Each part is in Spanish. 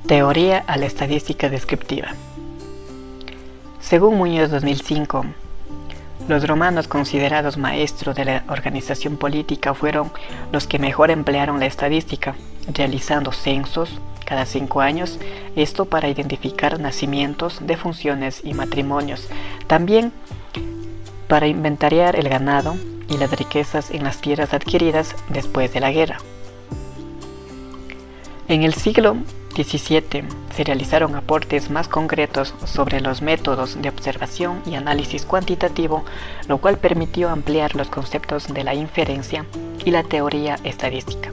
Teoría a la estadística descriptiva. Según Muñoz 2005, los romanos, considerados maestros de la organización política, fueron los que mejor emplearon la estadística, realizando censos cada 5 años, esto para identificar nacimientos, defunciones y matrimonios, también para inventariar el ganado y las riquezas en las tierras adquiridas después de la guerra. En el siglo XVII se realizaron aportes más concretos sobre los métodos de observación y análisis cuantitativo, lo cual permitió ampliar los conceptos de la inferencia y la teoría estadística.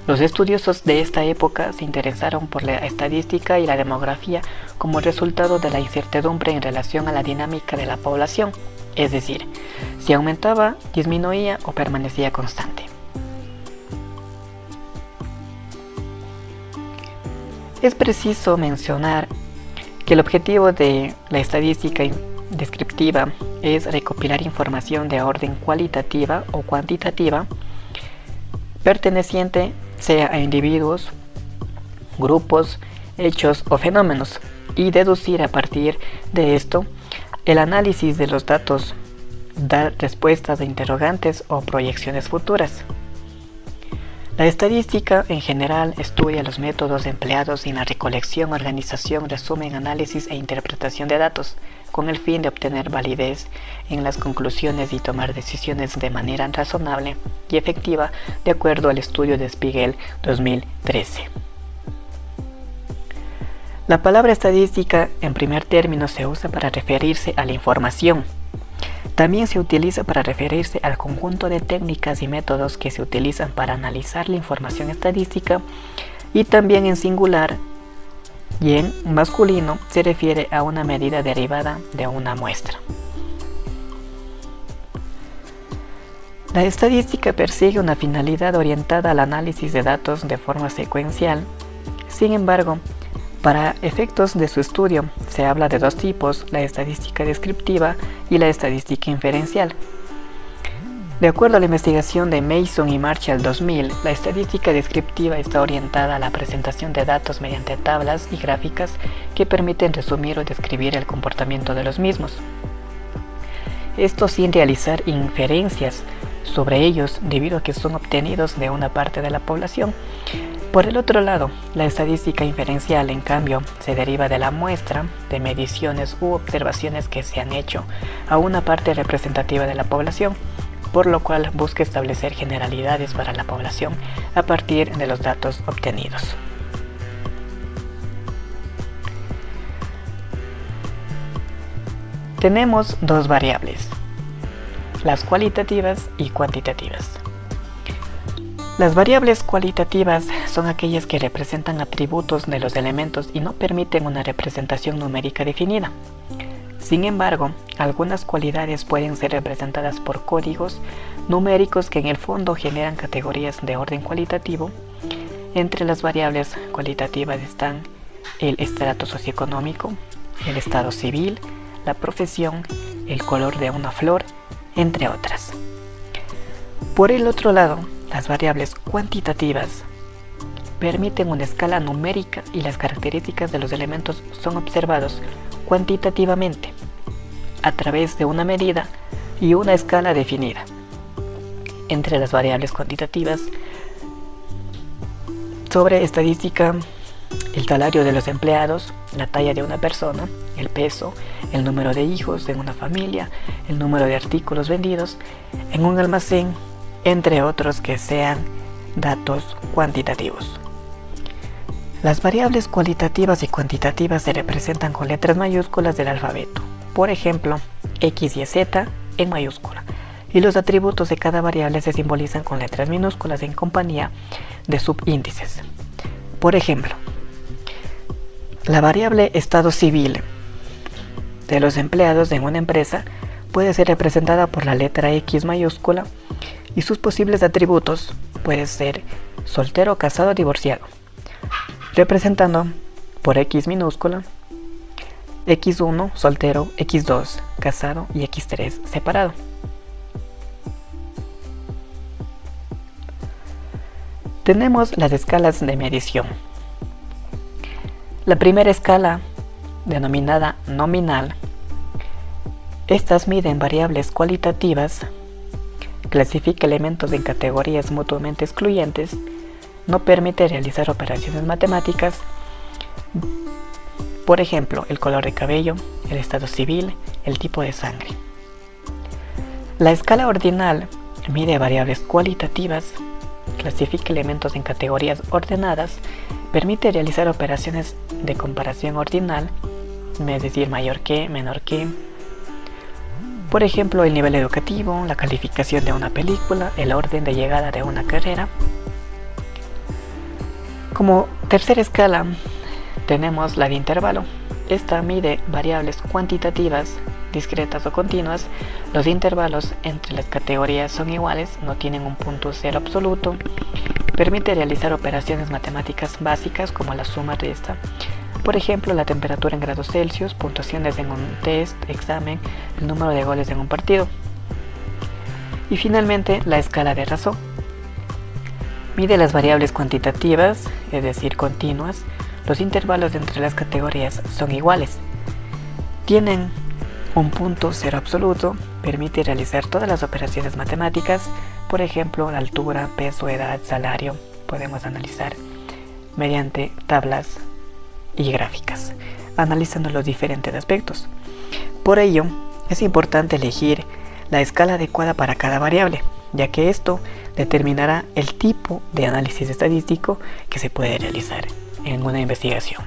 Los estudiosos de esta época se interesaron por la estadística y la demografía como resultado de la incertidumbre en relación a la dinámica de la población, es decir, si aumentaba, disminuía o permanecía constante. Es preciso mencionar que el objetivo de la estadística descriptiva es recopilar información de orden cualitativa o cuantitativa perteneciente sea a individuos, grupos, hechos o fenómenos, y deducir a partir de esto el análisis de los datos, dar respuestas a interrogantes o proyecciones futuras. La estadística en general estudia los métodos empleados en la recolección, organización, resumen, análisis e interpretación de datos, con el fin de obtener validez en las conclusiones y tomar decisiones de manera razonable y efectiva, de acuerdo al estudio de Spiegel 2013. La palabra estadística en primer término se usa para referirse a la información. También se utiliza para referirse al conjunto de técnicas y métodos que se utilizan para analizar la información estadística, y también en singular y en masculino se refiere a una medida derivada de una muestra. La estadística persigue una finalidad orientada al análisis de datos de forma secuencial. Sin embargo, para efectos de su estudio, se habla de dos tipos: la estadística descriptiva y la estadística inferencial. De acuerdo a la investigación de Mason y Marshall 2000, la estadística descriptiva está orientada a la presentación de datos mediante tablas y gráficas que permiten resumir o describir el comportamiento de los mismos. Esto sin realizar inferencias sobre ellos, debido a que son obtenidos de una parte de la población. Por el otro lado, la estadística inferencial, en cambio, se deriva de la muestra de mediciones u observaciones que se han hecho a una parte representativa de la población, por lo cual busca establecer generalidades para la población a partir de los datos obtenidos. Tenemos dos variables, las cualitativas y cuantitativas. Las variables cualitativas son aquellas que representan atributos de los elementos y no permiten una representación numérica definida. Sin embargo, algunas cualidades pueden ser representadas por códigos numéricos que en el fondo generan categorías de orden cualitativo. Entre las variables cualitativas están el estrato socioeconómico, el estado civil, la profesión, el color de una flor, entre otras. Por el otro lado, las variables cuantitativas permiten una escala numérica y las características de los elementos son observados cuantitativamente a través de una medida y una escala definida. Entre las variables cuantitativas sobre estadística, el salario de los empleados, la talla de una persona, el peso, el número de hijos en una familia, el número de artículos vendidos en un almacén, entre otros que sean datos cuantitativos. Las variables cualitativas y cuantitativas se representan con letras mayúsculas del alfabeto, por ejemplo, X y Z en mayúscula, y los atributos de cada variable se simbolizan con letras minúsculas en compañía de subíndices. Por ejemplo, la variable estado civil de los empleados en una empresa puede ser representada por la letra X mayúscula, y sus posibles atributos pueden ser soltero, casado, divorciado, representando por X minúscula, X1 soltero, X2 casado y X3 separado. Tenemos las escalas de medición. La primera escala, denominada nominal, estas miden variables cualitativas, clasifica elementos en categorías mutuamente excluyentes, no permite realizar operaciones matemáticas, por ejemplo, el color de cabello, el estado civil, el tipo de sangre. La escala ordinal mide variables cualitativas, clasifica elementos en categorías ordenadas, permite realizar operaciones de comparación ordinal, es decir, mayor que, menor que. Por ejemplo, el nivel educativo, la calificación de una película, el orden de llegada de una carrera. Como tercera escala tenemos la de intervalo. Esta mide variables cuantitativas, discretas o continuas. Los intervalos entre las categorías son iguales, no tienen un punto cero absoluto. Permite realizar operaciones matemáticas básicas como la suma resta. Por ejemplo, la temperatura en grados Celsius, puntuaciones en un test, examen, el número de goles en un partido. Y finalmente, la escala de razón. Mide las variables cuantitativas, es decir, continuas. Los intervalos entre las categorías son iguales. Tienen un punto cero absoluto, permite realizar todas las operaciones matemáticas, por ejemplo, la altura, peso, edad, salario. Podemos analizar mediante tablas y gráficas, analizando los diferentes aspectos. Por ello, es importante elegir la escala adecuada para cada variable, ya que esto determinará el tipo de análisis estadístico que se puede realizar en una investigación.